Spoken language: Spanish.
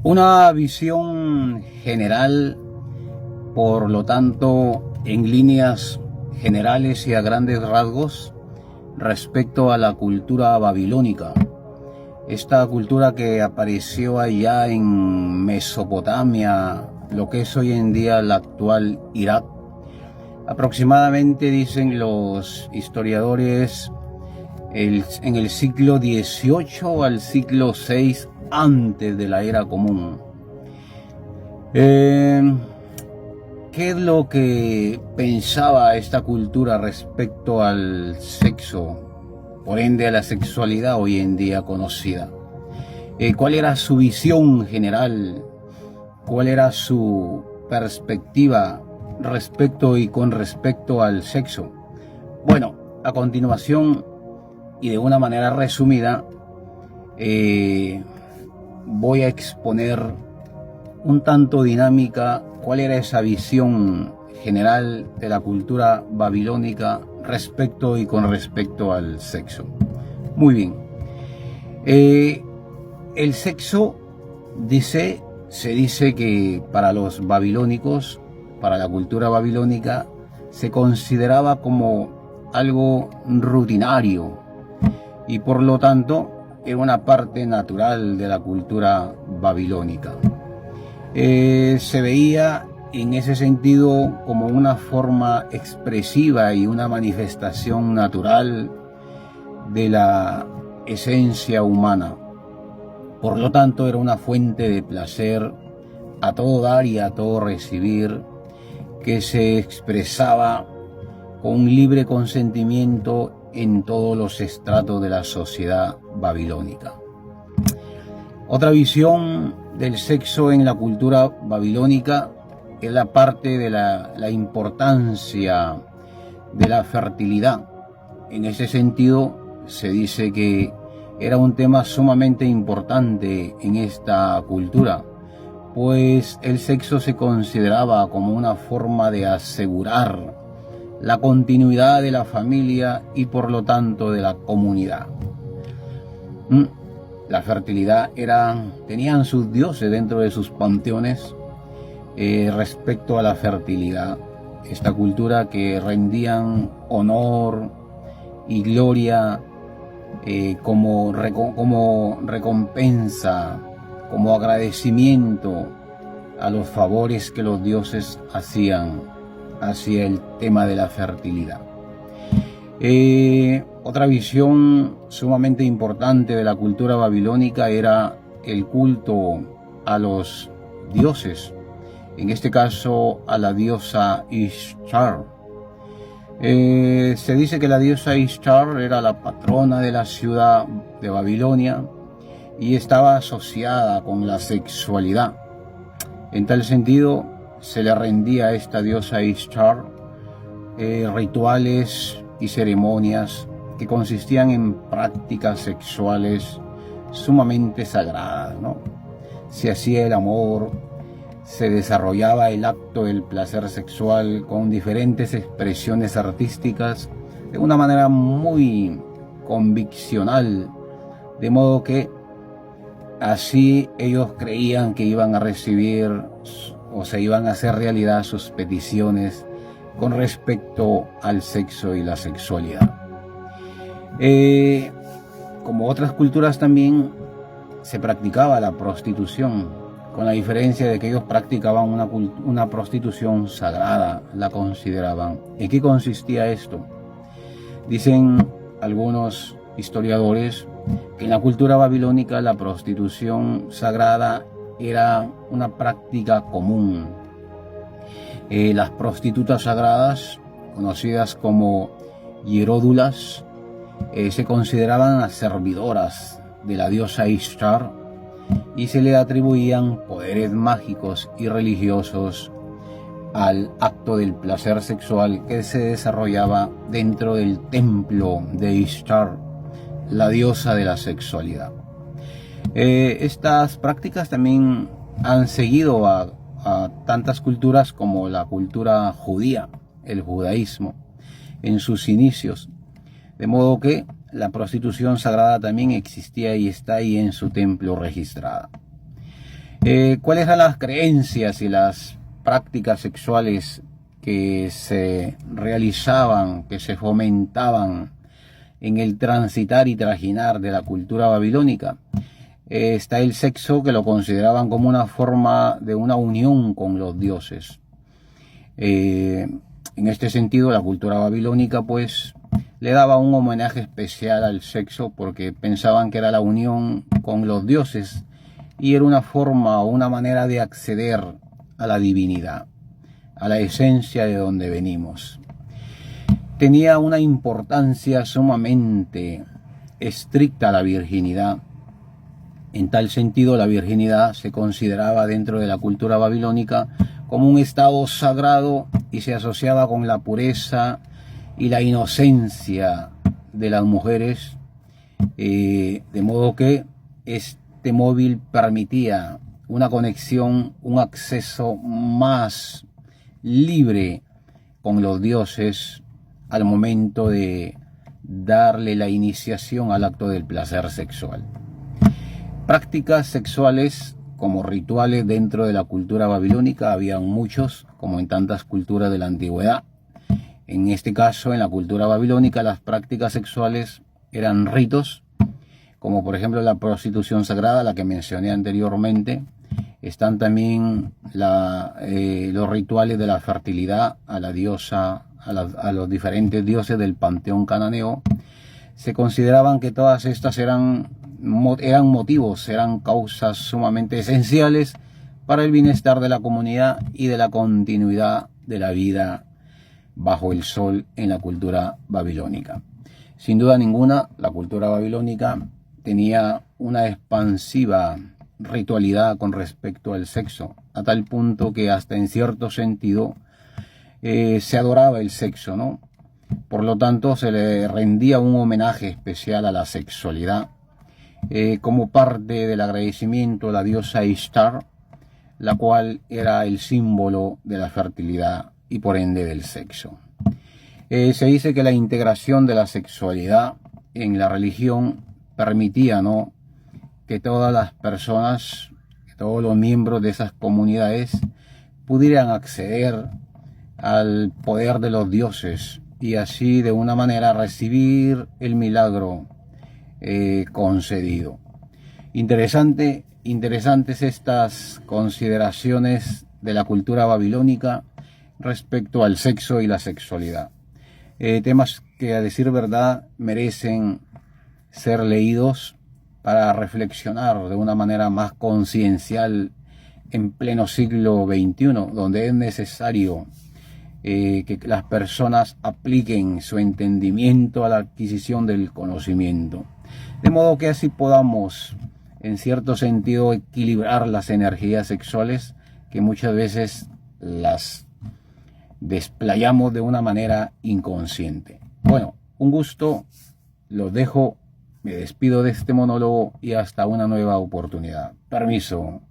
Una visión general, por lo tanto, en líneas generales y a grandes rasgos, respecto a la cultura babilónica. Esta cultura que apareció allá en Mesopotamia, lo que es hoy en día el actual Irak. Aproximadamente, dicen los historiadores, en el siglo XVIII al siglo VI antes de la era común. ¿Qué es lo que pensaba esta cultura respecto al sexo, por ende a la sexualidad hoy en día conocida? ¿Cuál era su visión general? ¿Cuál era su perspectiva respecto y con respecto al sexo? Bueno, a continuación y de una manera resumida, voy a exponer un tanto dinámica cuál era esa visión general de la cultura babilónica respecto y con respecto al sexo. Muy bien. El sexo se dice que para los babilónicos, para la cultura babilónica, se consideraba como algo rutinario y por lo tanto era una parte natural de la cultura babilónica. Se veía en ese sentido como una forma expresiva y una manifestación natural de la esencia humana. Por lo tanto, era una fuente de placer a todo dar y a todo recibir, que se expresaba con un libre consentimiento en todos los estratos de la sociedad babilónica. Otra visión del sexo en la cultura babilónica es la parte de la importancia de la fertilidad. En ese sentido, se dice que era un tema sumamente importante en esta cultura, pues el sexo se consideraba como una forma de asegurar la continuidad de la familia y por lo tanto de la comunidad. La fertilidad tenían sus dioses dentro de sus panteones respecto a la fertilidad. Esta cultura que rendían honor y gloria como recompensa, como agradecimiento a los favores que los dioses hacían hacia el tema de la fertilidad. Otra visión sumamente importante de la cultura babilónica era el culto a los dioses, en este caso a la diosa Ishtar. Se dice que la diosa Ishtar era la patrona de la ciudad de Babilonia y estaba asociada con la sexualidad. En tal sentido, se le rendía a esta diosa Ishtar rituales y ceremonias que consistían en prácticas sexuales sumamente sagradas, ¿no? Se hacía el amor, se desarrollaba el acto del placer sexual con diferentes expresiones artísticas de una manera muy conviccional, de modo que así ellos creían que iban a recibir o se iban a hacer realidad sus peticiones con respecto al sexo y la sexualidad. Como otras culturas también se practicaba la prostitución, con la diferencia de que ellos practicaban una prostitución sagrada, la consideraban. ¿En qué consistía esto? Dicen algunos historiadores que en la cultura babilónica la prostitución sagrada era una práctica común. Las prostitutas sagradas, conocidas como hieródulas, se consideraban las servidoras de la diosa Ishtar y se le atribuían poderes mágicos y religiosos al acto del placer sexual que se desarrollaba dentro del templo de Ishtar, la diosa de la sexualidad. Estas prácticas también han seguido a tantas culturas como la cultura judía, el judaísmo, en sus inicios, de modo que la prostitución sagrada también existía y está ahí en su templo registrada. ¿Cuáles eran las creencias y las prácticas sexuales que se realizaban, que se fomentaban en el transitar y trajinar de la cultura babilónica? Está el sexo, que lo consideraban como una forma de una unión con los dioses. En este sentido, la cultura babilónica pues le daba un homenaje especial al sexo porque pensaban que era la unión con los dioses y era una forma o una manera de acceder a la divinidad, a la esencia de donde venimos. Tenía una importancia sumamente estricta la virginidad. En tal sentido, la virginidad se consideraba dentro de la cultura babilónica como un estado sagrado y se asociaba con la pureza y la inocencia de las mujeres, de modo que este móvil permitía una conexión, un acceso más libre con los dioses al momento de darle la iniciación al acto del placer sexual. Prácticas sexuales como rituales dentro de la cultura babilónica habían muchos, como en tantas culturas de la antigüedad. En este caso, en la cultura babilónica, las prácticas sexuales eran ritos, como por ejemplo la prostitución sagrada, la que mencioné anteriormente. Están también los rituales de la fertilidad a la diosa, a los diferentes dioses del panteón cananeo. Se consideraban que todas estas eran motivos, eran causas sumamente esenciales para el bienestar de la comunidad y de la continuidad de la vida bajo el sol en la cultura babilónica. Sin duda ninguna, la cultura babilónica tenía una expansiva ritualidad con respecto al sexo, a tal punto que hasta en cierto sentido se adoraba el sexo, ¿no? Por lo tanto, se le rendía un homenaje especial a la sexualidad, como parte del agradecimiento a la diosa Ishtar, la cual era el símbolo de la fertilidad y por ende del sexo. Se dice que la integración de la sexualidad en la religión permitía, ¿no?, que todas las personas, que todos los miembros de esas comunidades pudieran acceder al poder de los dioses y así de una manera recibir el milagro concedido. Interesantes estas consideraciones de la cultura babilónica respecto al sexo y la sexualidad. Temas que, a decir verdad, merecen ser leídos para reflexionar de una manera más conciencial en pleno siglo XXI, donde es necesario que las personas apliquen su entendimiento a la adquisición del conocimiento, de modo que así podamos, en cierto sentido, equilibrar las energías sexuales que muchas veces las desplayamos de una manera inconsciente. Bueno, un gusto, los dejo, me despido de este monólogo y hasta una nueva oportunidad. Permiso.